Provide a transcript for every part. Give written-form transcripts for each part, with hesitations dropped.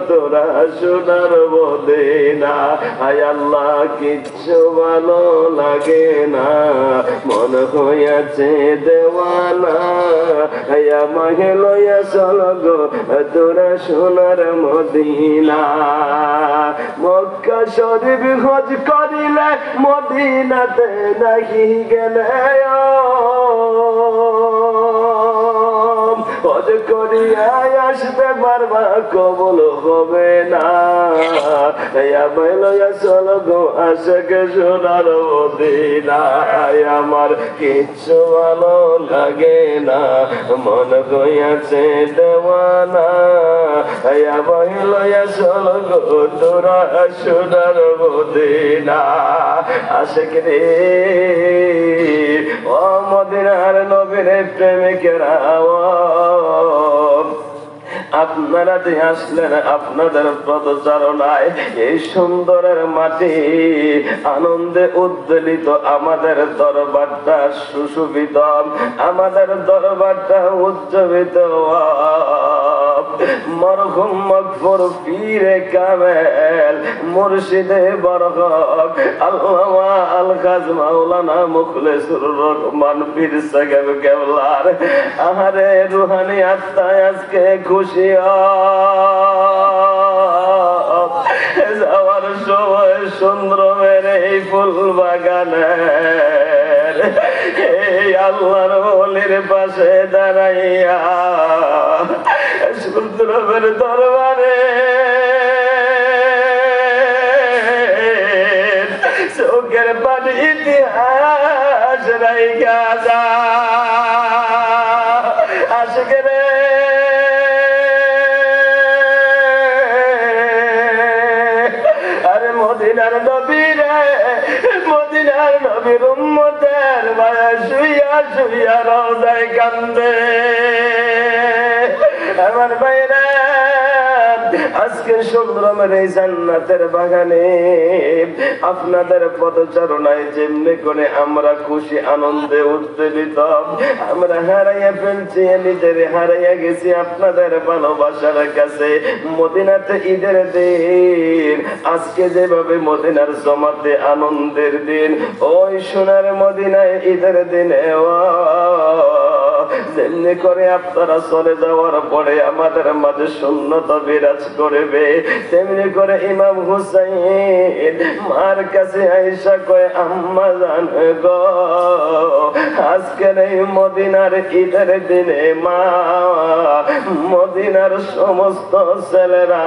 তোরা সোনার মদিনা। আয় আল্লাহ কিচ্ছু ভালো লাগে না, মন হইয়াছে দেওয়ানা। আমাকে লইয়া চল গো তোরা সোনার মদিনা। মক্কা শরীফ হজ করিলে মদিনাতে নাকি গেলে হজ করিয়া আসতে পারবা কবল হবে না। চল গো আশাকে সোনার মদিনা। আমার কিচ্ছু ভালো লাগে না, মন হইয়াছে দেওয়ানা। চল গো তোরা সোনার মদিনা। আশিক রে ও মদিনার নবীর প্রেমিকেরা, আপনারা যে আসলেন আপনাদের পদচারণায় এই সুন্দরের মাটি আনন্দে উদ্বেলিত, আমাদের দরবারটা সুশোভিত, আমাদের দরবারটা উজ্জীবিত। মরহুম মকফুর পীরে কামেল মুর্শিদে বরকত আল্লামা আল কাজী মাওলানা মুখলেসুর রহমান পীর সাহেব কেবলার আহারে রুহানি আত্মায় আজকে খুশি যাওয়ার সময় সুন্দরের এই ফুল বাগানে এই আল্লাহর ওলির পাশে দাঁড়াইয়া সুন্দরের দরবারে চোখের পানি ইতিহাস রাইখা যা। আশিক রে আরে মদিনার নবী রে, মদিনার নবীর উম্মতের মায়া শুইয়া শুইয়া রওজায় কান্দে। আমার ভাইরা আজকে সুন্দরমের এই জান্নাতের বাগানে আপনাদের পদচারণায় যেমনি করে আমরা খুশি আনন্দে উদ্বেলিত, আমরা হারাইয়া ফেলছি, নিজের হারাইয়া গেছি আপনাদের ভালোবাসার কাছে। মদিনাতে ঈদের দিন, আজকে যেভাবে মদিনার জমাতে আনন্দের দিন, ওই সোনার মদিনায় ঈদের দিনে যেমনি করে আপনারা চলে যাওয়ার পরে আমাদের মাঝে শূন্যতা বিরাজ করবে, তেমনি করে ইমাম হুসাইন মার কাছে আয়েশা কয়, আম্মা জান গো আজকের এই মদিনার ঈদের দিনে মা, মদিনার সমস্ত ছেলেরা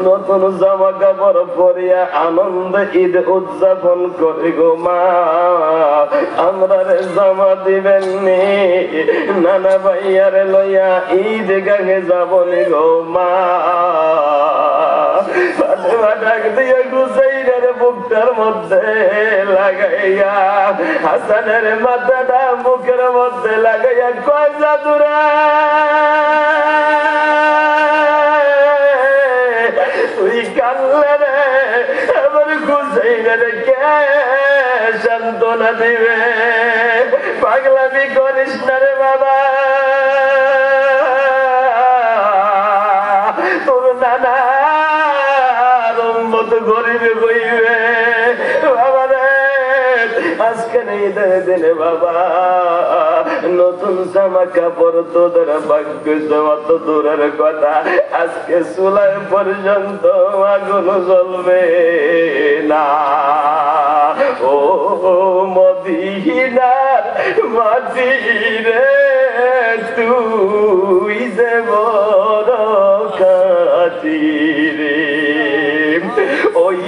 নতুন জামা কাপড় পরিয়া আনন্দ ঈদ উদযাপন করে গো মা, আমরা জামা দিবেন নি, নানা ভাইয়ার লইয়া ঈদ গাহে যাবনি গো মা। ডাক দিয়ে হুসাইনের বুকটার মধ্যে লাগাইয়া, হাসানের মাথাটা মুখের মধ্যে লাগাইয়া কয়, জাদুরা তুই কানলে রে, আমার হুসাইনের কে সান্ত্বনা দিবে? পাগলামি করিস না রে বাবা, তোর নানা রম্মত গরিব হইবে বাবা রে। আজকে ঈদের দিনে বাবা নতুন জামা কাপড় তোদের ভাগ্য অত দূরের কথা, আজকে চুলায় পর্যন্ত আগুন জ্বলবে না। ও মদিনার মাটি রে, তুই যে বড় খাঁটি রে, ওই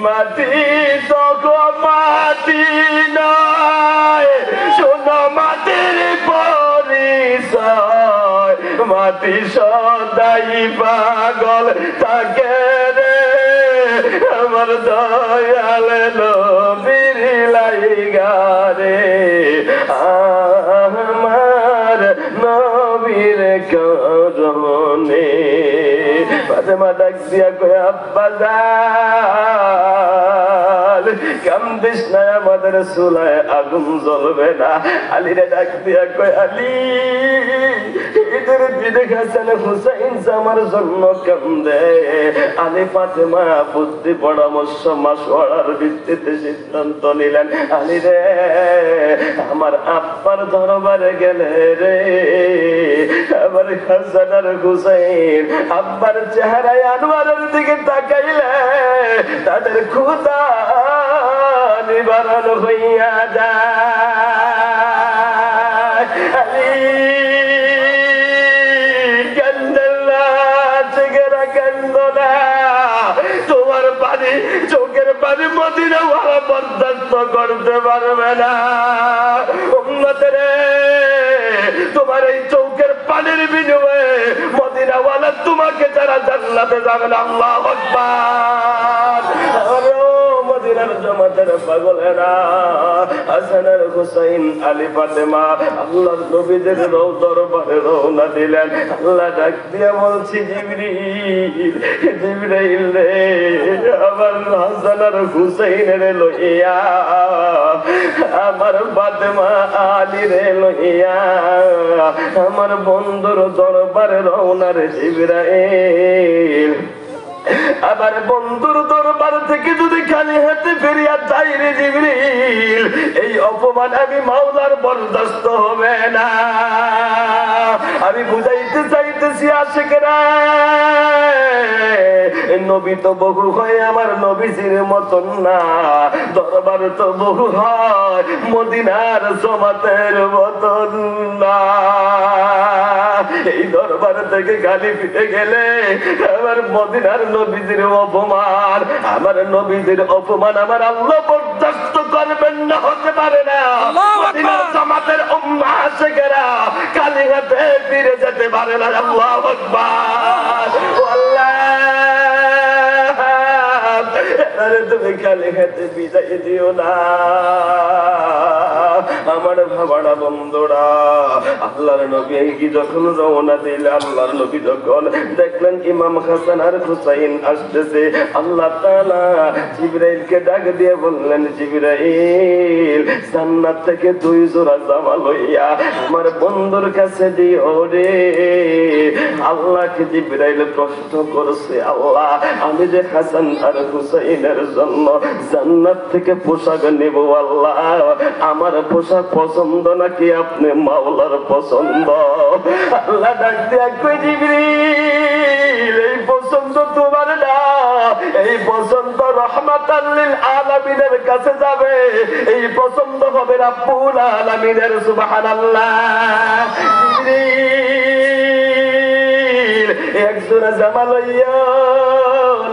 মাটি তো মাটি নয়, শোনো মাটির পরিচয়, মাটি সদাই পাগল থাকে রে, আমার দয়াল নবীর লাইগা রে, আমার নবীর কারণে। ফাতেমা ডাক দিয়া কয়, আব্বা জান কান্দিস না, আমাদের চুলায় আগুন জ্বলবে না। আলীরে ডাক দিয়া কয়, আলী শহীদের বিদে হাসান হুসাইন আমার জন্য কান্দে। আলী ফাতেমা বুদ্ধি পরামর্শ মাসওয়ারার ভিত্তিতে সিদ্ধান্ত নিলেন, আলী রে আমার আব্বার দরবারে গেলে রে আমার হাসান আর হুসাইন আব্বার চেহারায় আনোয়ারের দিকে তাকাইলে তাদের ক্ষুধা নিবারণ হইয়া যায়। আলী কান্দনা চেহারা কান্দনা, তোমার পানি চোখের পানি মদিনা ওয়ালা বরদাস্ত করতে পারবে না। উম্মতের তোমার এই চোখের পানির বিনিময়ে মদিনা ওয়ালা তোমাকে যারা জান্নাতে যাবে না। আল্লাহু আকবার। মদিনার জমাতের পাগলেরা হাসান আর হুসাইন আলী ফাতেমা আল্লাহর নবীদের দরবারে রওনা দিলেন। আল্লাহ ডাক দিয়া বলছি, জিবরিল জিবরাইল রে আমার হাসান আর হুসাইনের লইয়া আমার ফাতেমা আলী রে লইয়া আমার বন্ধুর দরবারে রওনা রে জিবরাইল। আমার বন্ধুর দরবার থেকে যদি খালি হাতে ফিরিয়া যাই রে জিবরিল, এই অপমান আমি মাওলার বরদাস্ত হবে না। আমি বুঝাইতে চাইতেছি আশিকরা, নবী তো বহু হয় আমার নবীজির মতন না, দরবার তো বহু হয় মদিনার জমাতের মতন না। এই দরবার থেকে খালি ফিরে গেলে আমার মদিনার নবীজির অপমান, আমার নবীজির অপমান আমার আল্লাহ বরদাস্ত করবেন না, হতে পারে না। মদিনার জামাতের উম্মাহ আশিকেরা খালি হাতে ফিরে যেতে পারে না। আল্লাহু আকবার। আল্লাহ আরে তুমি খালি হাতে বিদায় দিও না। আমার ভাবাড়া বন্ধুরা, আল্লাহর নবী কি যখন রওনা দিলে, আল্লাহর নবী যখন দেখলেন ইমাম হাসান আর হুসাইন আসতেছে, আল্লাহ তাআলা জিবরাইলকে ডাক দিয়ে বললেন, জিবরাইল জান্নাত থেকে 2 জোড়া জামা লইয়া আমার বন্ধুর কাছে দিও রে। আল্লাহকে জিবরাইল প্রশ্ন করছে, আল্লাহ আমি যে হাসান আর হুসাইনের জন্য জান্নাত থেকে পোশাক নেব, আল্লাহ আমার পোশাক পছন্দ নাকি আপনি মাওলার পছন্দ? আল্লাহ ডাক দিয়া কই, জিবরিল এই পছন্দ তোমার না, এই পছন্দ রহমাতাল লিল আলামিনের কাছে যাবে, এই পছন্দ হবে রাব্বুল আলামিনের। সুবহানাল্লাহ। জিবরিল একজোড়া জামা লইয়া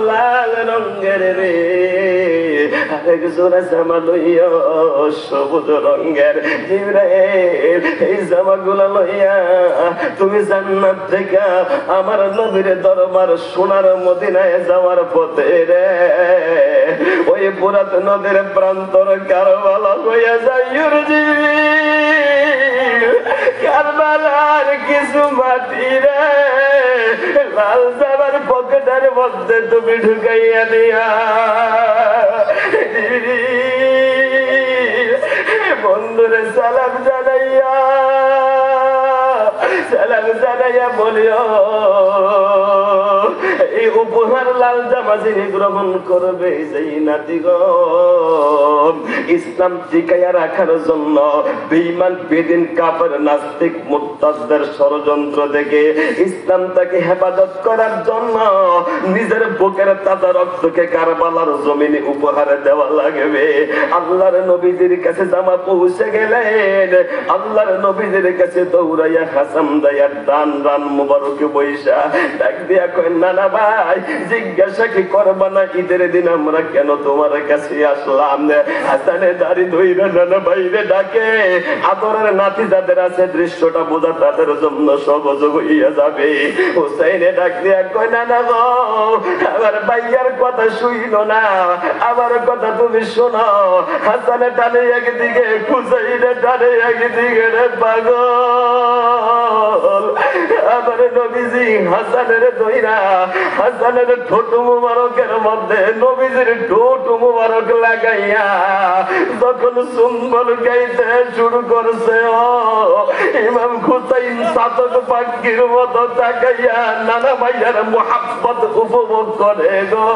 লাল রঙের রে, আরেক জোড়া জামা লইয়া সবুজ রঙের। জিবরাইল এই জামাগুলো লইয়া তুমি জান্নাত থেকে আমার নবীর দরবার সোনার মদিনায় যাওয়ার পথে রে ওই পুরাত নদীর প্রান্তর কারবালা হইয়া যাইও রে জিবরিল। কারবালার কিছু মাটি রে লাল জামার পকেটের মধ্যে তুমি ঢুকাইয়া দিয়া বন্ধুরে সালাম জানাইয়া বলিও এই উপহার লাল জামা যিনি গ্রহণ করবে সেই নাতি গো, ইসলাম টিকাইয়া রাখার জন্য বেঈমান বেদিন কাফের নাস্তিক মুরতাদদের ষড়যন্ত্র থেকে ইসলামটাকে হেফাজত করার জন্য নিজের বুকের তাজা রক্তকে কারবালার জমিনে উপহার দেওয়া লাগবে। আল্লাহর নবীজির কাছে জামা পৌঁছে গেলেন, আল্লাহর নবীজির কাছে দৌড়াইয়া হাসান দাইয়া ডান রান মুবারকে বৈশা ডাক দিয়া কয়, নানা ভাই জিজ্ঞাসা কি করবা না ঈদের দিন আমরা কেন তোমার কাছে আসলাম? হাসানে দাড়ি ধইরা নানা ভাইরে ডাকে। আদরের নাতি যাদের আছে দৃশ্যটা বোঝা তাদের জন্য সহজ হইয়া যাবে। হুসাইনে ডাক দিয়া কয়, নানা গো আমার ভাইয়ার কথা শুইনো না, আমার কথা তুমি শোনো। হাসানে টানে একদিকে, হুসাইনে টানে একদিকে রে পাগল। আমার নবীজি হাসানের দইরা হাসানের ঠোঁট মুবারকের মধ্যে নবীজির ঠোঁট মুবারক লাগাইয়া যখন সুন্দর গাইতে শুরু করছে ও ইমাম হুসাইন সাতক পাখির মতো তাকাইয়া নানা ভাইয়ার মোহাব্বত উপভোগ করে গো।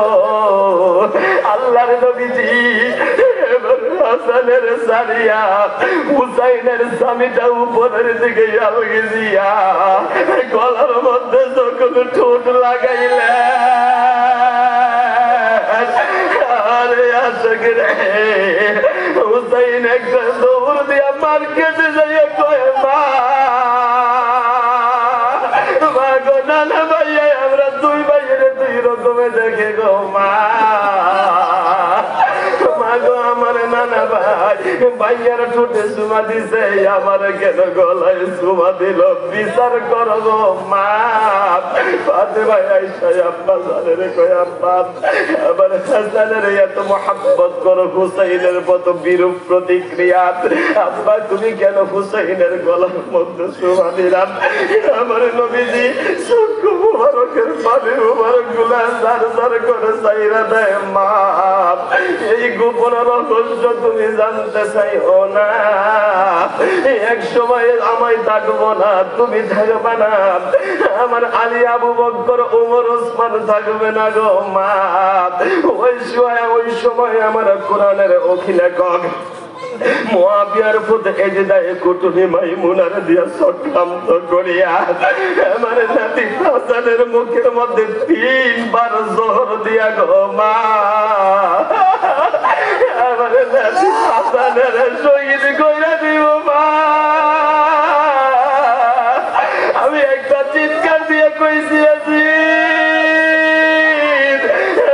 আল্লাহর নবীজি হাসানের সারিয়া হুসাইনের স্বামীটা উপরের দিকে দিয়া গলার মধ্যে যখন ঠোঁট লাগাইলে আরে আশক রে হুসাইন একটা দৌড় দিয়া মার্কেটে যাইয়া কয় মা গো নানা ভাইয়া আমরা দুই ভাইয়ের দুই রকমে দেখে গো মা গো আমার নানা ভাই ভাইয়ার ঠোঁটে চুমা দিছে আমার কেন গলায় চুমা দিল বিচার করো গো মা। ফাতে ভাই আইসা আব্বা জানের কয় আব্বা আবার হাসানের এত মোহাব্বত করো হুসাইনের মতো বিরূপ প্রতিক্রিয়া আব্বা তুমি কেন হুসাইনের গলার মধ্যে চুমা দিলাম? আমার নবীজি চক্ষু মুবারকের পানি মুবারক গুলা জার জার করে চাইরা দেয় মা এই গোপন রহস্য তুমি জানতে চাইও না, এক সময় আমায় থাকবো না তুমি থাকবে না, আমার আলী আবু বকর ওমর ওসমান থাকবে না গো মা। ওই সময় আমার কোরআনের অখিলেখক মুআবিয়ার প্রতি এজদায়ে কুতুবি মাইমুনার দিয়া চক্রান্ত করিয়া আমার নাতি হাসানের মুখের মধ্যে 3 বার জোহর দিয়া গো মা আমার নাতি হাসানের শহীদ কইরা দিব মা। আমি একটা চিৎকার দিয়ে কইছি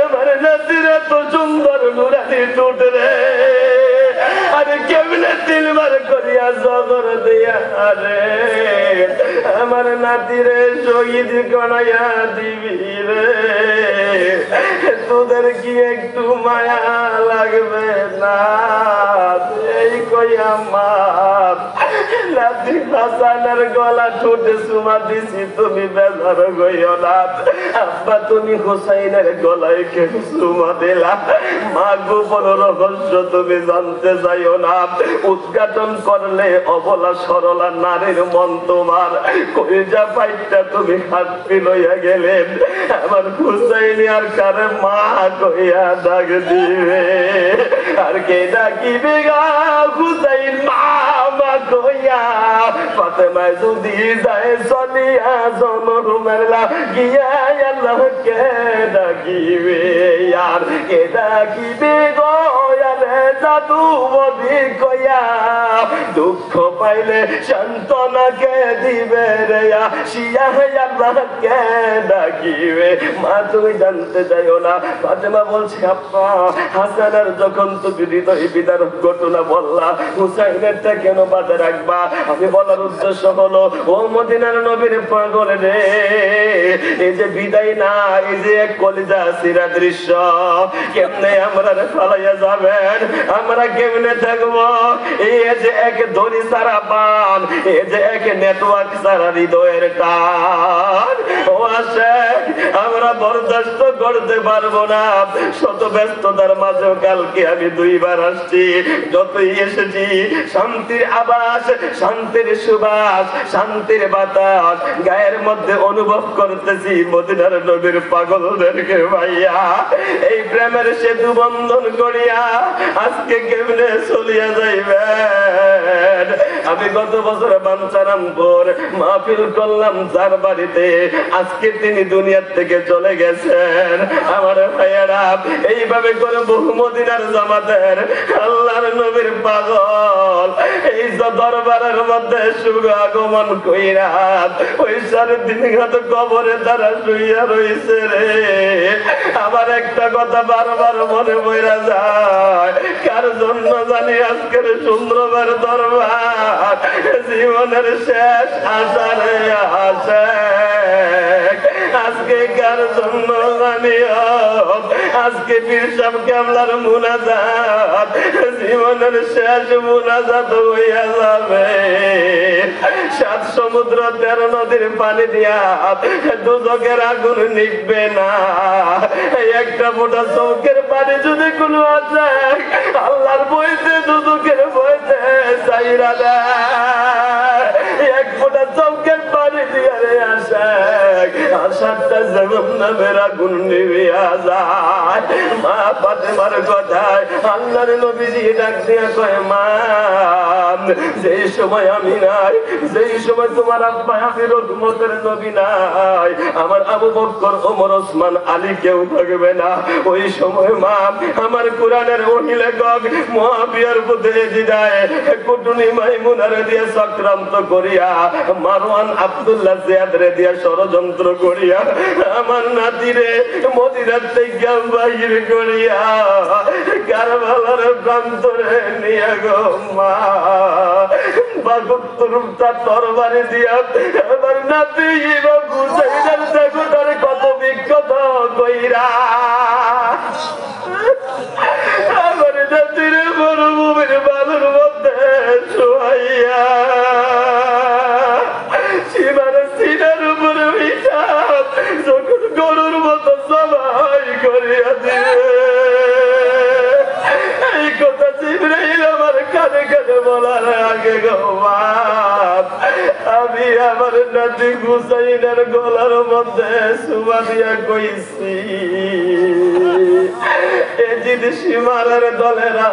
আমার নাতির এত সুন্দর নুরানি ঠোঁট রে আরে কেমনে 3 বার করিয়া জবর দিয়া রে আমার নাতিরে শহীদ করাইয়া দিবি রে তোদের কি একটু মায়া লাগবে না? এই কইয়া মা নাতি হাসানের গলা ঠোঁটে চুমা দিছি তুমি বেজার গইও না। আব্বা তুমি হুসাইনের গলায় কেন চুমা দিলা? মা গোপন রহস্য তুমি জানতে চাইও না, উদ্ঘাটন করলে অবলা সরলা নারীর মন তোমার কলিজা পাইটা তুমি হাত লইয়া গেলেন। আমার হুসাইন আর কারে মা কইয়া ডাক দিবে আর কে ডাকিবে গা হুসাইন মা মা কইয়া ফাতেমা যদি যায় চলিয়া জনমের লাগিয়া আল্লাহ কে ডাকিবে আর কে ডাকিবে গো জাদু বদি কইয়া দুঃখ পাইলে সান্ত্বনাকে দিবে রে শিয়া আল্লাহ কে ডাকিবে। মা তুমি জানতে চাইও না। ফাতেমা বলছে আব্বা হাসানের যখন তুমি হৃদয় বিদারক ঘটনা বললা হুসাইনেরটা কেন বাদে রাখবা? আমি বলার উদ্দেশ্য হলো ও মদিনার নবীর পাগল রে এই যে বিদায় না এই যে এক কলিজা সিরা দৃশ্য কেমনে আমরা ফালাইয়া যাবেন? আমরা কেমনে থাকবো? এই যে এক দড়ি সারা পান এই যে এক নেটওয়ার্ক সারা হৃদয়ের টান ও আসে আমরা বরদাস্ত করতে পারবো না। শত ব্যস্ততার মাঝেও কালকে আমি 2 বার আসছি, যতই এসেছি শান্তির আবাস শান্তির সুবাস শান্তির বাতাস গায়ের মধ্যে অনুভব করতেছি মদিনার নবীর পাগলদেরকে ভাইয়া এই প্রেমের সেতু বন্ধন করিয়া আজকে কেমনে চলিয়া যাইবেন? আমি গত বছর বাঞ্ছারামপুর মাহফিল করলাম যার বাড়িতে আজকে তিনি দুনিয়ার থেকে চলে গেছেন। আমার ভাইয়ারা এইভাবে করে বহু মদিনার জামাতের আল্লাহর নবীর পাগল এই দরবারের মধ্যে শুভ আগমন কইরা ওই 3.5 ঘাত কবরে তারা শুইয়া রইছে রে। আমার একটা কথা বারবার মনে পড়া যায়, কার জন্য জানি আজকের সুন্দরবার দরবার জীবনের শেষ আশারে আসে আজকে কার জন্য জানিও আজকে পীর সাহেব কেবলার মুনাজাত জীবনের শেষ মুনাজাত হইয়া যাবে। 7 সমুদ্র 13 নদীর পানি দিয়া দুজকের আগুন নিভবে না। একটা ফোঁটা চৌকের পানি যদি কোনো আছে আল্লাহর বইতে দুজকের বইতে চাইরা দেয়। এক ফোঁটা চৌকের পানি দিয়া রে আসে আর 7টা জাহান্নামের আগুন নিভিয়া যায়। মা ফাতেমার কথায় আল্লাহর নবীজি ডাক দিয়া কয় মা যেই সময় আমি নাই, যেই সময় তোমার আব্বা আমির উম্মতের নবী নাই, আমার আবু বকর ওমর ওসমান আলী কেউ থাকবে না। ওই সময় মা আমার কোরআনের ওহী লেখক মুআবিয়ার পুত্র জিদায় কুটুনি মাইমুনার দিয়ে চক্রান্ত করিয়া মারওয়ান আব্দুল্লাহ জিয়াদরে দিয়ে ষড়যন্ত্র করিয়া আমার নাতিরে মদিনার থেকে বাহির করিয়া কারবালার প্রান্তরে নিয়ে গো মা 72টা তরবারি দিয়া আমার নাতি ইমাম হুসাইনের দেহটারে কত বিক্ষত কইরা আমার নাতিরে মরুভূমির বালুর মধ্যে শোয়াইয়া সীমার সিনার উপরে হিসাব যখন গরুর মতো সবাই করিয়া দিবে। এই কথা জিবরাইল আমার কানে কানে বলার আগে গো মা আমি আমার নাতি হুসাইনের গলার মধ্যে সুমা দিয়া কইছি এজিদ সীমারের দলেরা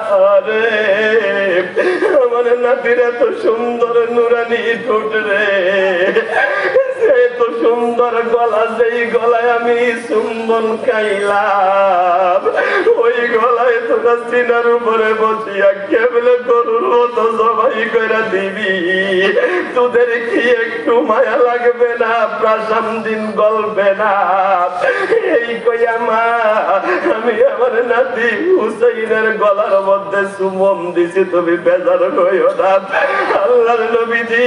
রে আমার নাতির এত সুন্দর নুরানি ঠোঁট রে, এত সুন্দর গলা, যেই গলায় আমি চুম্বন খাইলাম ওই গলায় তোরা সিনার উপরে বসিয়া কেবলে গরুর মতো জবাই করে দিবি। তোদের কি একটু মায়া লাগবে না? প্রাসাম দিন গলবে না? এই কইয়া মা আমি আমার নাতি হুসাইনের গলার মধ্যে চুম্বন দিছি। তুমি বেজার হইও না। আল্লাহর নবীজি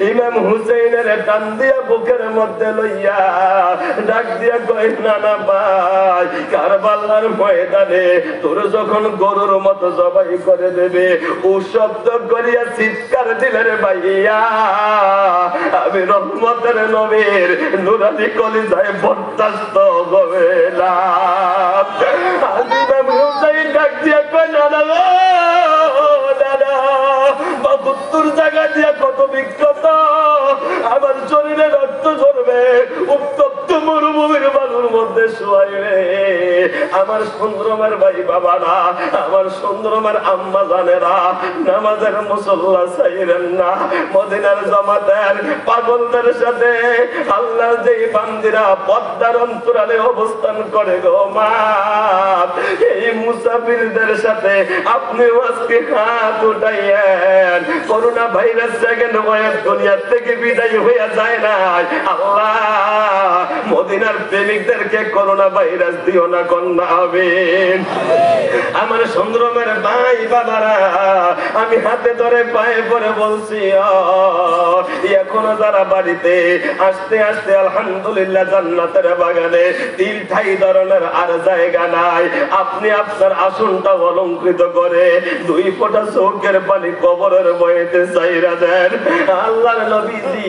ইমাম হুসাইনের টান দিয়া বুকের মধ্যে লইয়া ডাক দিয়া কয় নানা ভাই কারবালার ময়দানে তোর যখন গরুর মতো জবাই করে দেবে ও শব্দ করিয়া চিৎকার দিলে রে ভাইয়া আমি রহমতের নবীর নুরানি কলিজায় বরদাস্ত হবে না। ইমাম হুসাইন ডাক দিয়া কয় নানা দাদা 72 জায়গা দিয়া কত বিক্ষত আমার শরীরে রক্ত ঝরবে উত্তপ্ত মরুভূমির বালুর মধ্যে শোয়াইবে। আমার সুন্দরমের ভাই বাবারা, আমার সুন্দরমের আম্মা জানেরা নামাজের মুসল্লা চাইলেন না। মদিনার জামাতের পাগলদের সাথে আল্লাহ যেই বান্দিরা পদ্মার অন্তরালে অবস্থান করে গো মা এই মুসাফিরদের সাথে আপনি আজকে হাত উঠাইয়েন। করোনা ভাইরাস সেকেন্ড ওয়েভ দুনিয়ার থেকে বিদায় হইয়া যায় না। আল্লাহ মদিনার প্রেমিকদেরকে করোনা ভাইরাস দিও না কন্যা আমিন। আমার সুন্দরমের ভাই বাবারা আমি হাতে ধরে পায়ে পরে বলছি এখনো যারা বাড়িতে আসতে আসতে আলহামদুলিল্লাহ জান্নাতের বাগানে 3 ধরনের আর জায়গা নাই, আপনি আপনার আসনটা অলঙ্কৃত করে 2 ফোঁটা চোখের পানি কবরের বইতে চাইরা দেন। আল্লাহর নবীজি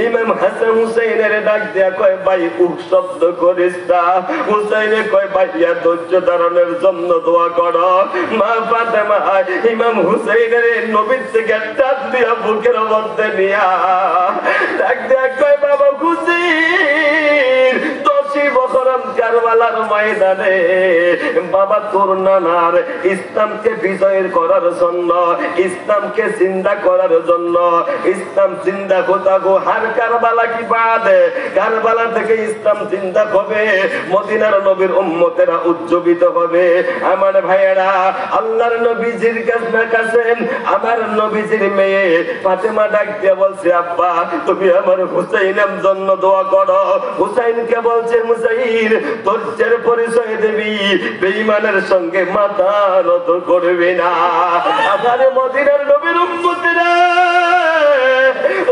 ইমাম হাসান হুসাইনের ডাক দিয়া কয় ভাই উক শব্দ করিস না। হুসাইনে কয় ভাইয়া ধৈর্য ধারণের জন্য দোয়া করো। মা ফাতেমা ইমাম হুসাইনের নবীর থেকে টান দিয়া বুকের মধ্যে নিয়া ডাক দিয়া কয় বাবা হুসাইন 10 বছর কারবালার ময়দানে বাবা তোর নানার ইসলামকে বিজয়ের করার জন্য, ইসলামকে জিন্দা করার জন্য, ইসলাম জিন্দা হতা গো হার কারবালা কি বাদ কারবালা থেকে ইসলাম জিন্দা হবে, মদিনার নবীর উম্মতেরা উজ্জীবিত হবে। আমার ভাইয়েরা আল্লাহর নবীজির কাছে আমার নবীজির মেয়ে ফাতেমা ডাক দিয়ে বলছে আব্বা তুমি আমার হুসাইনের জন্য দোয়া করো। হুসাইনকে বলছে হুসাইন ধৈর্যের পরিচয় দেবি, বেঈমানের সঙ্গে মাথা নত করবি না। আমার মদিনার নবীর উম্মতেরা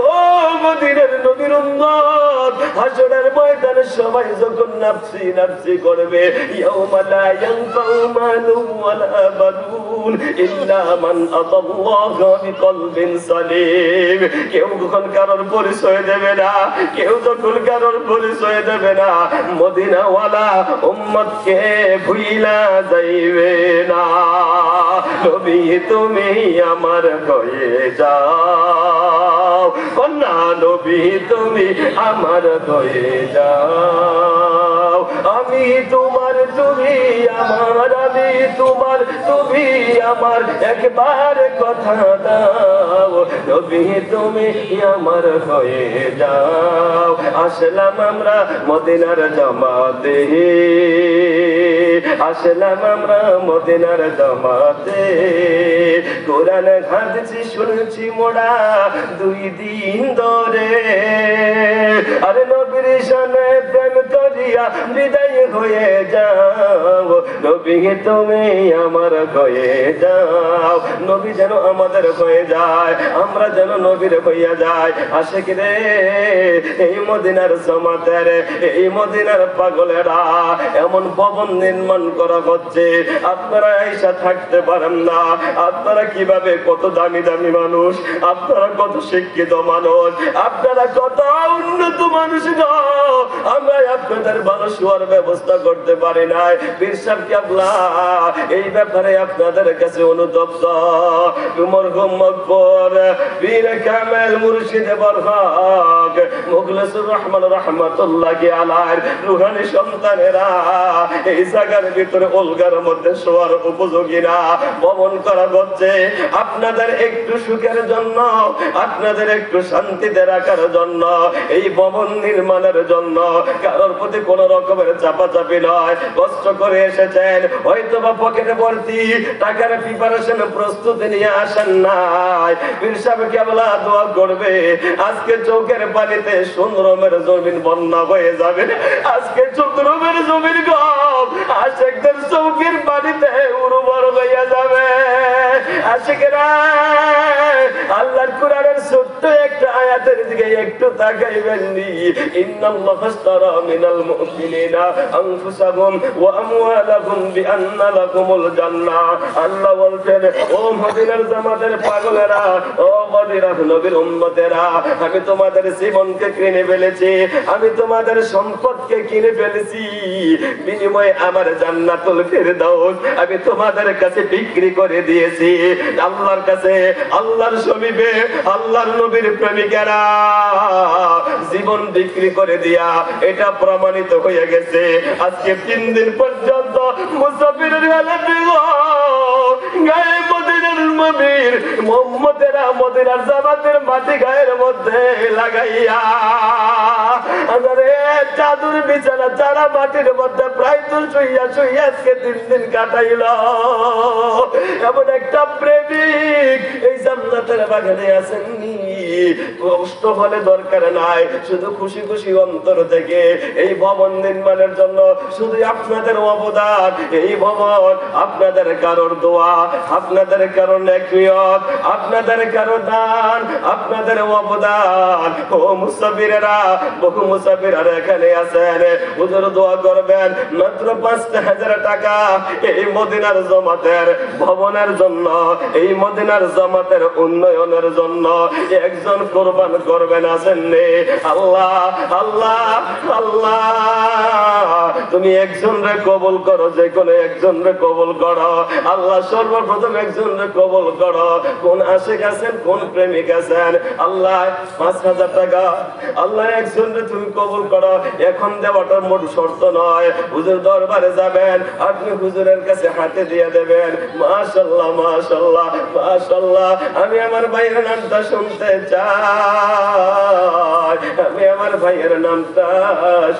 ও মদিনার নবীর উম্মত হাসরের ময়দানে সবাই যখন নাফসি নাফসি করবে ইয়াউমা লা ইয়ানফাউ মালুন ওয়ালা বানুন ইল্লা মান আতাল্লাহা বিকলবিন সালিম। কেউ যখন কারোর পরিচয় দেবে না, কেউ যখন কারোর পরিচয় দেবে না, মদিনাওয়ালা উম্মতকে ভুইলা যাইবে না। নবী তুমি আমার হয়ে যাও, কন্যা নবী তুমি আমার হয়ে যাও। আমি তোমার তুমি আমার, আমি তোমার তুমি আমার, একবার কথা দাও নবী তুমি আমার হয়ে যাও। আসলাম আমরা মদিনার জামাতে, আসলাম আমরা মদিনার জামাতে, কোরআন হাদিস শুনছি মোরা 2 দিন ধরে। আরে নবীর শানে প্রেম করিয়া বিদায় হয়ে যাও, নবী তুমি আমার হয়ে যাও। নবী যেন আমাদের হয়ে যায়, আমরা যেন নবীর হইয়া যায়। আশিক রে এই মদিনার জামাতের, এই মদিনার পাগলেরা এমন ভবন নির্মাণ করা হচ্ছে, আপনারা আইসা থাকতে পারেন না। আপনারা কিভাবে, কত দামি দামি মানুষ, আপনারা কত শিক্ষিত মানুষ, আপনারা কত উন্নত মানুষ গো, আমরা আপনাদের ভালো শোয়ার ব্যবস্থা করতে পারি নাই। পীর সাহেব কেবলা এই ব্যাপারে আপনাদের কাছে অনুতপ্ত। মরহুম মকবুর পীর কামেল মুর্শিদ বরহক মুখলেসুর রহমান রহমাতুল্লাহি আলাইহির রুহানি সন্তানেরা এই জায়গার ভিতরে অলগার মধ্যে শোয়ার উপযোগী না ভবন করা হচ্ছে। আপনাদের একটু সুখের জন্য, আপনাদের একটু শান্তিতে রাখার জন্য, এই ভবন নির্মাণের জন্য। কারোর প্রতি কোন রকমের চাপাচাপি নয়। কষ্ট করে এসেছেন, হয়তো বা পকেটে ভর্তি টাকার প্রিপারেশন প্রস্তুতি নিয়ে আসেন নাই। পীর সাহেব কেবলা দোয়া করবে আজকে চৌকের পানিতে সুন্দরমের জমিন বন্যা হয়ে যাবে। আজকে সুন্দরমের জমিন গম আশেকদের চৌকের পানিতে উর্বর হইয়া যাবে। আশেকেরা আল্লাহর কোরআনের ছোট্ট একটা আয়াতের দিকে একটু তাকাইবেন নি। ইন্নাল্লাহা আশতারা মিনাল মুমিনিনা আনফুসাহুম ওয়া আমওয়ালাহুম বিআন্না লাকুমুল জান্নাহ। আল্লাহ বলছেন, ও মদিনার জামাতের পাগলেরা, ও মদিনার নবীর উম্মতেরা, আমি তোমাদের জীবনকে কিনে ফেলেছি, আমি তোমাদের সম্পদকে কিনে ফেলেছি, বিনিময়ে আমার জান্নাতুল ফিরদাউস আমি তোমাদের কাছে বিক্রি করে দিয়েছি। আল্লাহর কাছে, আল্লাহর সমীপে আল্লাহর নবীর প্রেমিকেরা জীবন বিক্রি করে দিয়া এটা প্রমাণিত হয়ে গেছে। আজকে 3 দিন পর্যন্ত মুসাফিরের হালাতে গায়ে মদিনার নবীর মুম্মতেরা মদিনার জামাতের মাটি গায়ের মধ্যে লাগাইয়া আরে চাদর বিছানা চারা মাটির মধ্যে প্রায় তো শুইয়া শুইয়া আজকে 3 দিন কাটাইল। এমন একটা প্রেমিক এই জান্নাতের বাগানে আসেননি। কষ্ট হলে দরকার নাই, শুধু খুশি খুশি অন্তর থেকে এই ভবন নির্মাণের জন্য শুধু আপনাদের অবদান, এই ভবন আপনাদের কারোর দোয়া, আপনাদের কারো নেকিয়ত, আপনাদের কারো দান, আপনাদের অবদান। ও মুসাফিরেরা, বহু মুসাফিরেরা এখানে আছেন, হুজুর দোয়া করবেন মাত্র 5,000 টাকা এই মদিনার জামাতের ভবনের জন্য, এই মদিনার জামাতের উন্নয়নের জন্য একজন কুরবান করবেন আসেননি। আল্লাহ আল্লাহ আল্লাহ তুমি একজন রে কবুল করো, যে কোনো একজন রে কবুল করো। আল্লাহ সর্বপ্রথম একজন রে কবুল করো। কোন আশিক আছেন, কোন প্রেমিক আছেন, আল্লাহ 5,000 টাকা আল্লাহ একজন রে তুমি কবুল করো। এখন দেওয়াটা মোট শর্ত নয়, হুজুর দরবারে যাবেন, আপনি হুজুরের কাছে হাতে দিয়ে দেবেন। মাশাআল্লাহ মাশাআল্লাহ মাশাআল্লাহ। আমি আমার ভাইয়ের নামটা শুনতে চাই, আমি আমার ভাইয়ের নামটা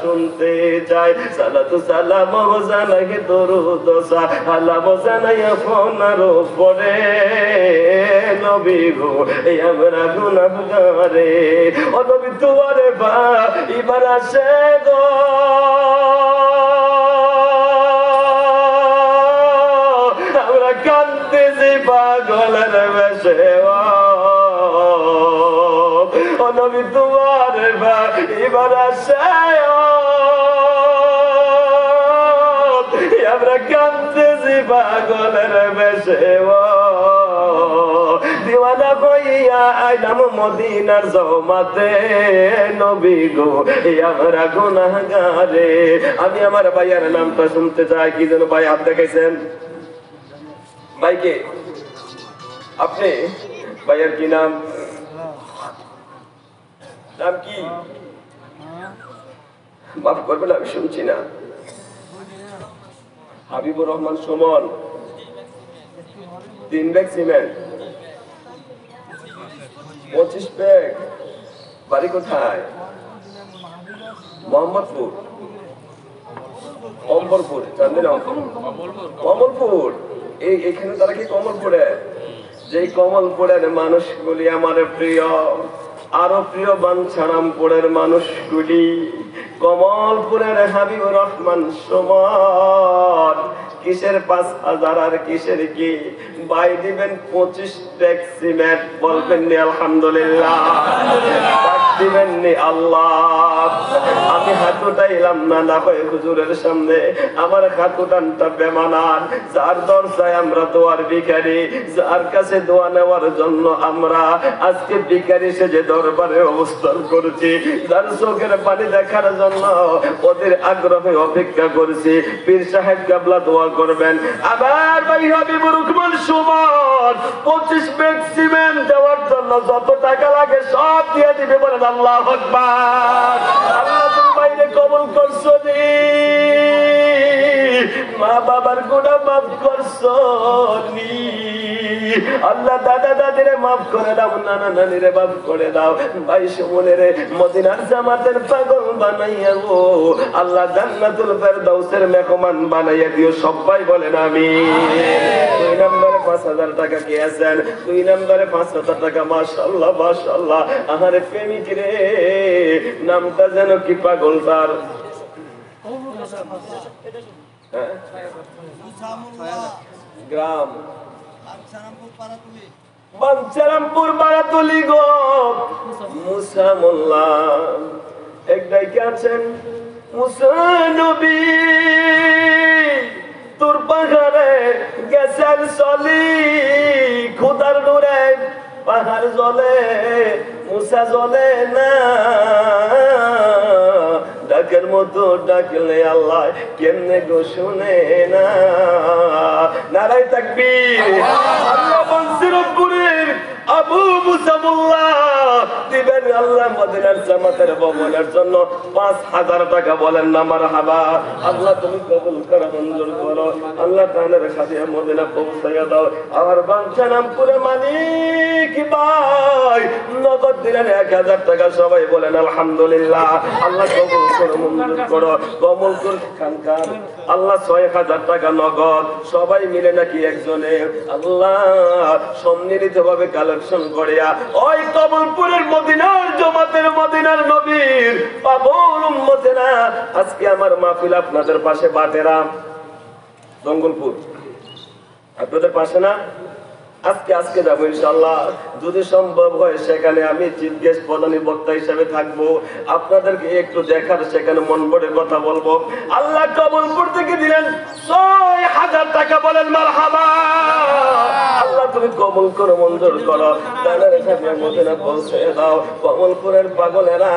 শুনতে চাই। সালাতু সালাম জানাই দরুদ সালাম জানাই আপনার উপরে নবী গো, এই আমরা গুনাহগারে ও নবী তোমারে এবার আসে গো। আমরা কাঁদতেছি পাগলের বেশে ও নবী তোমার এবার আসে আমরা কাঁদতেছি পাগলের বেশে দিওয়ানা হইয়া আইলাম মদিনার জমাতে নবী গো আমরা গুনাহগারে। আমি আমার ভাইয়ের নামটা শুনতে চাই। কি যেন ভাই হাত দেখাইছেন? ভাইকে আপনি ভাইয়ের কি নাম? নাম কি? মাফ করবেন আমি শুনছি না। Habibur Rahman Suman. 3 bag cement, 25 bag. বাড়ি কোথায়? মোহাম্মদপুর, কমলপুর, চান্দিনা, কমলপুর। এইখানে তারা কি কমলপুরে? যে কমলপুরের মানুষগুলি আমার প্রিয়, আরো প্রিয় বাঞ্ছারামপুরের মানুষগুলি। কমলপুরের হাবিবুর রহমান সুমন কিসের 5000 আর কিসের কি? ভাই দিবেন 25 ব্যাগ সিমেন্ট। বলবেন নি আলহামদুলিল্লাহ? দিবেন নি আল্লাহ? আমি হাত উঠাইলাম না না ভাই হুজুরের সামনে। আমার হাত উঠানটা বেমানান। যার দরজায় আমরা দোয়ার ভিখারি, যার কাছে দোয়া নেওয়ার জন্য আমরা আজকে ভিখারি সেজে দরবারে অবস্থান করছি, যার চোখের পানি দেখার জন্য ওদের আগ্রহে অপেক্ষা করছি। পীর সাহেব কেবলা দোয়া করবেন। আবার ভাই হাবিবুর রহমান সুমন 25 ব্যাগ সিমেন্ট দেওয়ার জন্য যত টাকা লাগে সব দিয়ে দিবে। বলেন আল্লাহু আকবার। আল্লাহ তুমি বাইরে কবুল করছো নি, মা বাবার গুনাহ মাফ করছো নি। আল্লাহ দাদা দাদিরে মাফ করে দাও, নানা নানিরে মাফ করে দাও। ভাই সুমনেরে মদিনার জামাতের পাগল বানাইয়া গো আল্লাহ জান্নাতুল ফেরদাউসের মেহমান বানাইয়া দিও। সবাই বলেন আমিন। 2 নম্বরে 5000 টাকা কে আছেন? 2 নম্বরে 5000 টাকা। মাশাআল্লাহ মাশাআল্লাহ। আহারে প্রেমিক রে, নামটা যেন কি পাগল তার? গ্রাম বাঞ্ছারামপুর পাড়াতলি গো। মুসা মোল্লা এক ডাইকে আছেন। মুসা নবী তোর পাহাড়ে গেছেন চলি, খোদার নূরে পাহাড় জ্বলে, মুসা জ্বলে না। ডাকের মতো ডাকলে আল্লাহ কেমনে গো শুনে না। নারায়ে তাকবীর। আল্লাহ বাঞ্ছারামপুরের আবু মুসা মোল্লা দিবেন আল্লাহ মদিনার জামাতের ভবনের জন্য 5000 টাকা। বলেন না মারহাবা। আল্লাহ তুমি কবুল করো, মঞ্জুর করো। আল্লাহ তাআলার কাছে মদিনা পৌঁছাইয়া দাও। আর বাঞ্ছারামপুরে মালিক ভাই নগদ দিলেন 1000 টাকা। সবাই বলেন আলহামদুলিল্লাহ। আল্লাহ কবুল করো, মঞ্জুর করো। কমলপুর খানকার আল্লাহ 6000 টাকা নগদ। সবাই মিলে নাকি একজনে আল্লাহ সম্মিলিত ভাবে কালেকশন করিয়া ওই কমলপুরের মদিনার জামাতের মদিনার নবীর পাগল উম্মতেরা আজকে আমার মাহফিল আপনাদের পাশে বাটেরা জঙ্গলপুর আপনাদের পাশে না? আজকে যাবো ইনশাআল্লাহ। যদি সম্ভব হয় সেখানে আমি চিফ গেস্ট প্রধান বক্তা হিসেবে থাকবো। আপনাদেরকে একটু দেখার, সেখানে মন ভরে কথা বলবো। আল্লাহ কবুল থেকে দিলেন 6000 টাকা। বলেন মারহাবা। আল্লাহ তুমি কবুল করো, মঞ্জুর করো। তাদের সাথে মদিনা পৌঁছে দাও। কমলপুরের পাগলেরা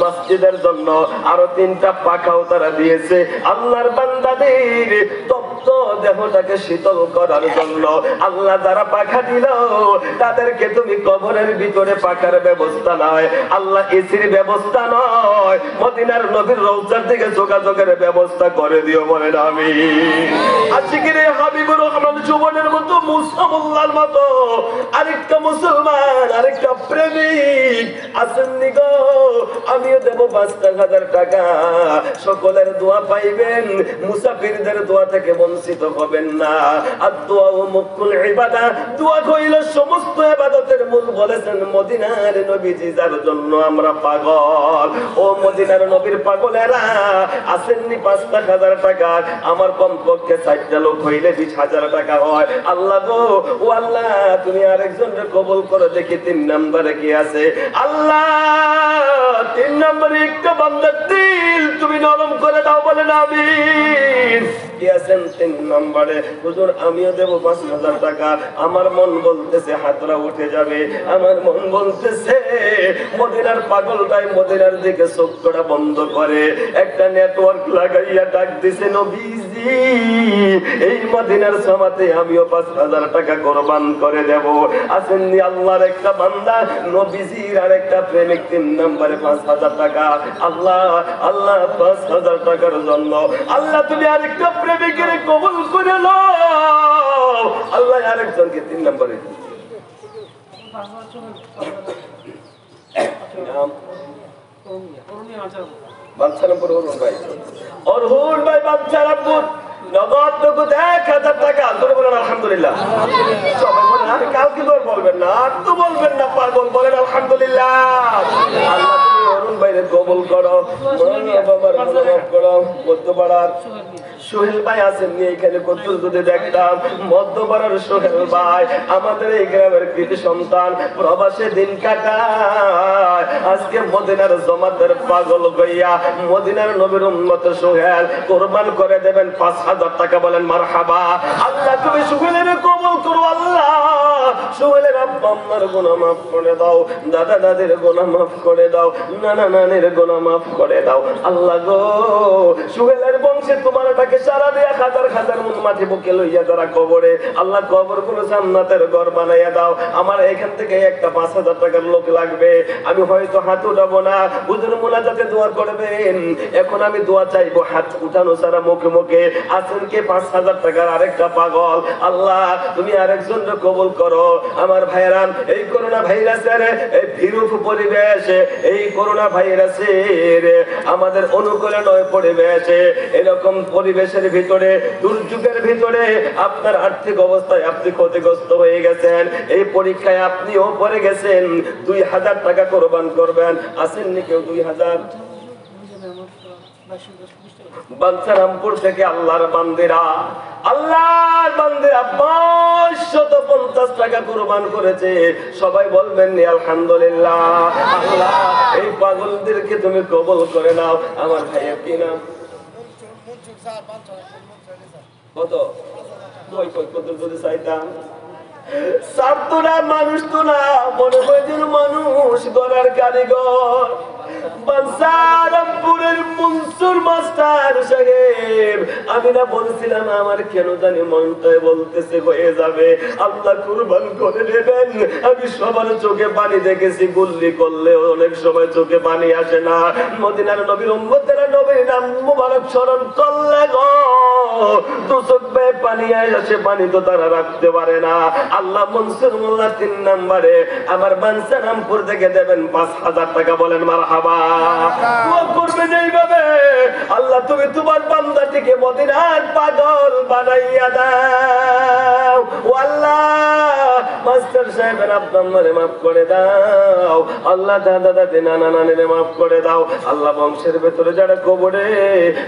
মসজিদের জন্য আরো 3টা পাখাও তারা দিয়েছে আল্লাহর বান্দাদের তপ্ত দেহটাকে শীতল করার জন্য। আল্লাহ যারা পাখা দিল তাদেরকে তুমি কবরের ভিতরে পাখার ব্যবস্থা নয়, আল্লাহ এসির ব্যবস্থা নয়, মদিনার নবীর রওজার দিকে যোগাযোগের ব্যবস্থা করে দিও। বলেন আমিন। আজকের হাবিবুর রহমান সুমনের মতো, মুসা মোল্লার মতো আরেকটা মুসলমান, আরেকটা প্রেমিক আসেননি গো। আমিও দেব 5000 টাকা। সকলের দোয়া পাইবেন, মুসাফিরদের দোয়া থেকে বঞ্চিত হবেন না। আর দোয়া ও মুকুল ইবাদা, দোয়া হইল সমস্ত ইবাদতের মূল। বলেছেন মদিনার নবীজি যার জন্য আমরা পাগল, ও মদিনার নবীর পাগলেরা আসেননি ৫,০০০ টাকা, আমার কমপক্ষে ৪টা লোক হইলে ২০,০০০ টাকা হয়। আল্লাহ গো, ও আল্লাহ তুমি আরেকজনকে কবুল করে দেখি ৩ নম্বরে কি আছে। আল্লাহ ৩ নম্বরে একটা বান্দার দিল তুমি নরম করে দাও, বলেন আমিন। কি আছেন ৩ নম্বরে? হুজুর আমিও দেব ৫,০০০ টাকা। আমার মন বলতেছে হাতরা উঠে যাবে, আমার মন বলতেছে মদিনার পাগলটাই মদিনার দিকে চোখটা বন্ধ করে একটা নেটওয়ার্ক লাগাইয়া ডাক দিছে, নবীজি এই মদিনার সমাতে আমিও ৫,০০০ টাকা কোরবান করে দেব। আসেননি আল্লাহর একটা বান্দা, নবীজির আর একটা প্রেমিক ৩ নম্বরে ৫,০০০ টাকা। আল্লাহ আল্লাহ ৫,০০০ টাকার জন্য আল্লাহ তুমি আরেকটা প্রেমিকের কবুল করে নাও। আল্লাহ আরেকজনকে ৩ নম্বরে অরহুল ভাই বাচ্চারামপুর নগদ নগদ ১,০০০ টাকা। বলেন আলহামদুলিল্লাহ। সবাই বলেন আর কালকে বলবেন না, আর তো বলবেন না, পাগল বলেন আলহামদুলিল্লাহ। আল্লাহ তুমি অরুণ ভাইরে কবুল করো, বাবার মাফ করো। মধ্যপাড়ার সোহেল ভাই আছেন এখানে, কত যদি দেখতাম মধ্যপাড়ার সোহেল ভাই আমাদের এই গ্রামের কৃতি সন্তান, প্রবাসে দিন কাটায়, আজকে মদিনার জমাতের পাগল হইয়া মদিনার নবীর উম্মত সোহেল কোরবান করে দেবেন ৫,০০০ টাকা। বলেন মারহাবা। আল্লাহ তুমি সোহেলের কবুল করো। আল্লাহ সোহেলের আব্বা আম্মার গুনাহ মাফ করে দাও, দাদা দাদির গুনাহ মাফ করে দাও, নানা নানির গুনাহ মাফ করে দাও। আল্লাহ গো, সোহেলের বংশে তোমার টাকে সারা দিয়া হাজার হাজার মাটি বুকে লইয়া যারা কবরে, আল্লাহ কবর গুলো জান্নাতের ঘর বানাইয়া দাও। আমার এখান থেকে একটা ৫,০০০ টাকার লোক লাগবে, আমি হয়তো হাত উঠাবো না, হুজুর মুনাজাতে দোয়া করবেন। এখন আমি দোয়া চাইবো হাত উঠানো ছাড়া মুখে মুখে। আছেন কে ৫,০০০ টাকার আরেকটা পাগল? আল্লাহ তুমি আরেকজনকে কবুল করো। আমার ভাইরান, এই করোনা ভাইরাসের এই বিরূপ পরিবেশ, এই করোনা ভাইরাসের আমাদের অনুকূলে নয় পরিবেশে, এরকম পরিবেশের ভিতরে, দুর্যোগের ভিতরে আপনার আর্থিক অবস্থায় আপনি ক্ষতিগ্রস্ত হয়ে গেছেন, এই পরীক্ষায় আপনিও পড়ে গেছেন, ২,০০০ টাকা কোরবান করবেন। আসেননি কেউ ২,০০০? বাঞ্ছারামপুর থেকে আল্লাহর বান্দিরা, আল্লাহর বান্দিরা ৫৫০ টাকা কোরবান করেছে। সবাই বলবেন আলহামদুলিল্লাহ। আল্লাহ এই পাগলদেরকে তুমি কবুল করে নাও। আমার ভাইয়ের কি নাম? কত কত যদি চাইতাম সারতো না, মানুষ তো না, মনে হয় যেন মানুষ গড়ার কারিগর। বাঞ্ছারামপুরের মনসুর মাস্টার সাহেব, আমি না বলছিলাম আমার কেন জানি মনটায় বলতেছে হয়ে যাবে, আল্লাহ কুরবান করে দেবেন। আমি সবার চোখে পানি দেখেছি, গুল্লি করলে অনেক সময় চোখে পানি আসে না। মদিনার নবীর উম্মতেরা নবীর নাম মুবারক স্মরণ করলে গো দু চোখ বেয়ে পানি আসে, পানি তো তারা রাখতে পারে না। আল্লাহ মনসুর মোল্লা ৩ নম্বরে আমার বাঞ্ছারামপুর থেকে দেবেন ৫,০০০ টাকা। বলেন মারহাবা। দোয়া করবেন এইভাবে, আল্লাহ তুমি তোমার বান্দাটিকে মদিনার পাগল বানাইয়া দাও। ও আল্লাহ মাস্টার সাহেবের আব্বা আম্মারে মাফ করে দাও। আল্লাহ দাদা দাদি নানা নানিরে মাফ করে দাও। আল্লাহ বংশের ভেতরে যারা কবরে,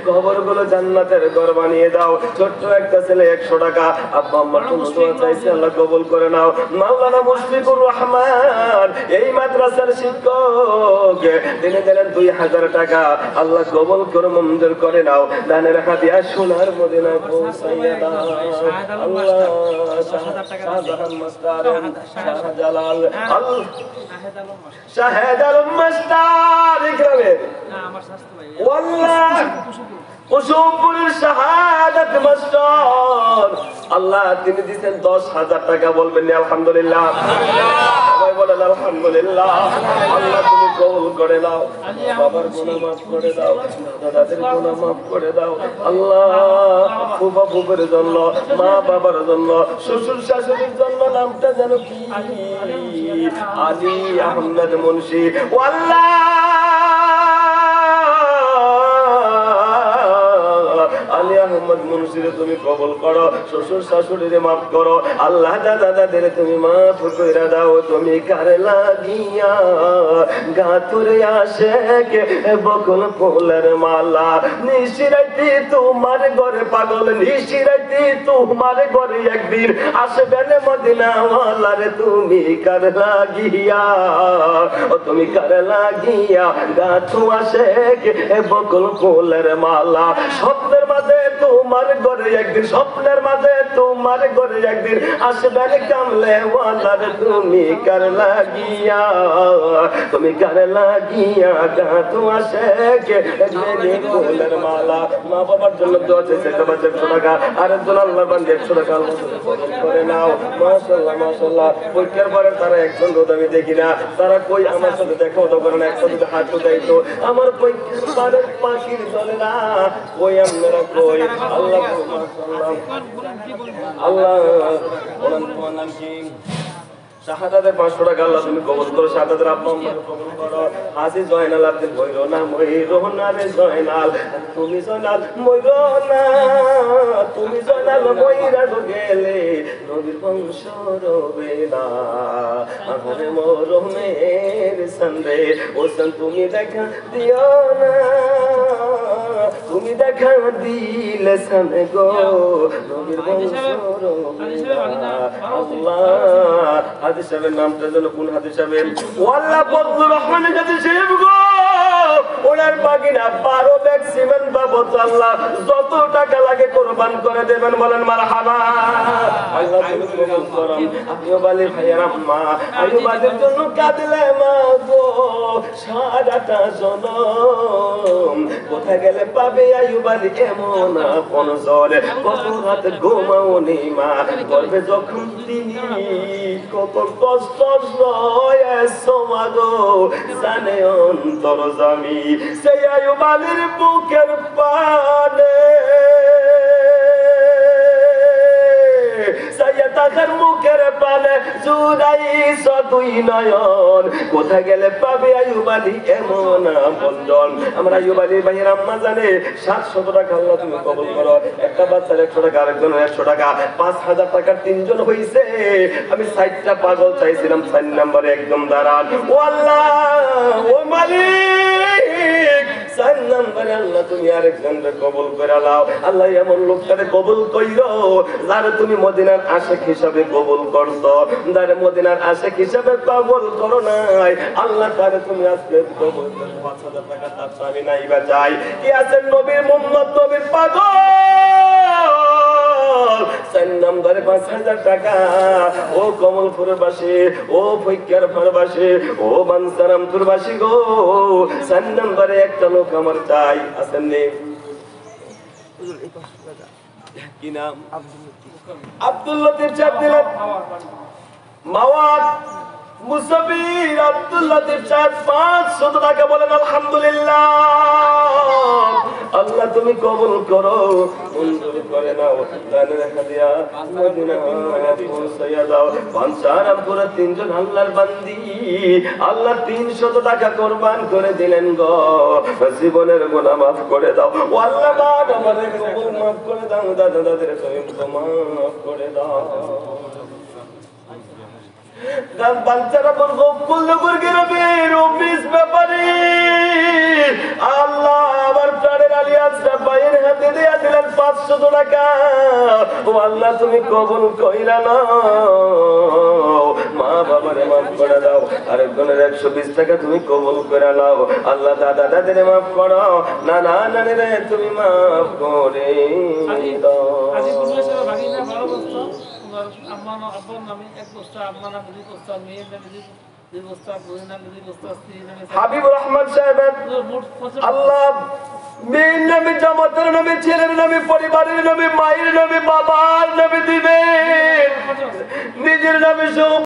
কবরগুলো জান্নাতের ঘর বানিয়ে দাও। ছোট্ট একটা ছেলে ১০০ টাকা আব্বা আম্মার জন্য দোয়া চাইছে, আল্লাহ কবুল করে নাও। মাওলানা মুশফিকুর রহমান এই মাদ্রাসার শিক্ষক, তিনি দিলেন ২,০০০ টাকা, আল্লাহ কবুল করে মঞ্জুর করে নাও। দানের হাদিয়া সোনার মদিনায় পৌঁছাইয়া দাও। আল্লাহ শাহজাহান মাস্টার, শাহজালাল, শাহেদ আলম মাস্টার এই গ্রামের, আল্লাহ কুসুমপুরের শাহাদাত মাস্টার, আল্লাহ তিনি দিয়েছেন ১০,০০০ টাকা। বলবেন আলহামদুলিল্লাহ। সবাই বলেন আলহামদুলিল্লাহ। আল্লাহ তুমি কবুল করে দাও, বাবার গুনাহ মাফ করে দাও, দাদাদের গুনাহ মাফ করে দাও। আল্লাহ ফুফা ফুফের জন্য, মা বাবার জন্য, শ্বশুর শাশুড়ির জন্য নামটা যেন কি আলী আহমেদ মুন্সি, ও আল্লাহ আলী আহমদ মুন্সিরে তুমি কবুল করো, শ্বশুর শাশুড়িরে মাফ করো, আল্লাহ দাদা দাদের তুমি মাফ কইরা দাও। তুমি কারে লাগিয়া গাতুরে আশেকে বকুল ফুলের মালা, নিশিরাইতে তোমার ঘরে পাগল, নিশিরাইতে তোমার ঘরে একদিন আসবেন মদিনা ওয়ালারে। তুমি কারে লাগিয়া, ও তুমি কারে লাগিয়া গাথু আশেকে বকুল ফুলের মালা, স্বপ্নের মাঝে তোমার ঘরে একদিন, স্বপ্নের মাঝে তোমার ঘরে একদিন আসবেন কামলে ওয়ালারে। তুমি কারে লাগিয়া, তুমি কারে লাগিয়া গাথু আশেকে বকুলের মালা। মা বাবার জন্য দোয়া চাইছে, একটা বাচ্চা 100 টাকা, আরেকজন আল্লাহর বান্দা 100 টাকা করে নাও। মাশাআল্লাহ মাশাআল্লাহ। পরীক্ষার পরে তারা একজন রোদ আমি দেখি না, তারা কই আমার সাথে দেখা হতো করে না, একসাথে হাত উঠাইতো। আমার পরীক্ষার পরে পাখির চলে না, কই আপনারা কই? আল্লাহ আল্লাহ বলেন নাম কি? শাহাদাতের 500 টাকা আল্লাহ তুমি কবুল করো, শাহাদাতের আব্বা আম্মাকে কবুল করো। হাসি জয়নাল আপনি মইরো না, মইরো না রে জয়নাল, তুমি জয়নাল মইরো না, তুমি জয়নাল মইরা গেলে নবীর বংশ রবে না। আমারে মরমের সন্দেহ ওসন তুমি দেখা দিও না, তুমি দেখা দিলে সামনে গো নবীর বংশ রবে না। আল্লাহ হাদিস সাহেবের নামটা যেন কোন হাদিস সাহেব? ওয়াল্লাহ ফজলুর রহমানের কাছে সাহেব গো, ওনার বাগিনা 12 ব্যাগ সিমেন্ট বাবদ আল্লাহ যত টাকা লাগে কুরবান করে দেবেন, বলেন মারহাবা। আল্লাহ তুমি কবুল করুন। আইয়ুব আলী ভাইয়ের আম্মা আইয়ুব আলীর জন্য কাঁদলে মা গো, সারাটা জনম কোথায় গেলে পাবে আইয়ুব আলী এমন আপন জলে, কত রাত ঘুমাওনি মা, গর্ভে যখন তিনি কত কষ্ট সমাগো জানে অন্তর জামি, সেই আইয়ুব আলীর বুকের পানে সাইয়্যিদার মুখের পানে জুড়াইছ দুই নয়ন, কোথায় গেলে পাবে আইয়ুব আলী এমন আপনজন। আমরা আইয়ুব আলীর ভাইয়ের আম্মা জানে 700 টাকা আল্লাহ তুমি কবুল করো। একটা বাচ্চার 100 টাকা, আরেকজনের 100 টাকা, 5000 টাকার 3 জন হইছে। আমি 60টা পাগল চাইছিলাম, 4 নম্বরে একদম দাঁড়ান। ও আল্লাহ, ও মালিক, 4 নম্বরে আল্লাহ তুমি আরেকজনকে কবুল করে নাও। আল্লাহ এমন লোকটারে কবুল কইরো যারে তুমি মদিনার আশিক হিসাবে কবুল করতো, যারে মদিনার আশিক হিসাবে কবুল করো নাই, আল্লাহ তারে তুমি আজকে কবুল করো। 5000 টাকা তার স্বামী নাই বা চাই কি আছেন নবীর মুহাম্মদ, নবীর পাগল। 4 নম্বরে 5000 টাকা। ও কমলপুরের বাসী, ও ফইক্কার ফারবাসী, ও বানসারামপুর বাসী গো, 4 নম্বরে একটা লোক আমার চাই, আছেন নেই? কি নাম? আব্দুল লতিফ সাহেব দিলেন মাওয়াত মুসাফির আব্দুল লতিফ সাহেব 500 টাকা, বলেন আলহামদুলিল্লাহ। আল্লাহ তুমি কবুল করো, মঞ্জুর করে নাও। দানের হাদিয়া মদিনা পৌঁছাইয়া দাও। বানসারামপুরে 3 জন আল্লাহর বান্দি আল্লাহ 300 টাকা কুরবান করে দিলেন গো, জীবনের গুনাহ মাফ করে দাও। ও আল্লাহ আমাদের কবুল মাফ করে দাও, দাদা দাদের তুমি মাফ করে দাও। বানসারামপুর গোকুলনগর গ্রামের অফিস ব্যাপারী আল্লাহ আমার প্রাণের আলী আশরাফ ভাইয়ের হাতে দিয়া দিলেন 500 টাকা। ও আল্লাহ তুমি কবুল কইরা নাও, মা বাবারে মাফ করে দাও। আরেকজনের 120 টাকা তুমি কবুল করে নাও। আল্লাহ দাদা দাদিরে মাফ করো, নানা নানিরে তুমি মাফ করে দাও। হাবিবুর রহমান সাহেব আল্লাহ মেয়ের নামে, জামাতের নামে, ছেলের নামে, পরিবারের নামে, মায়ের নামে, বাবার নামে দিবেন, নিজের নামে সব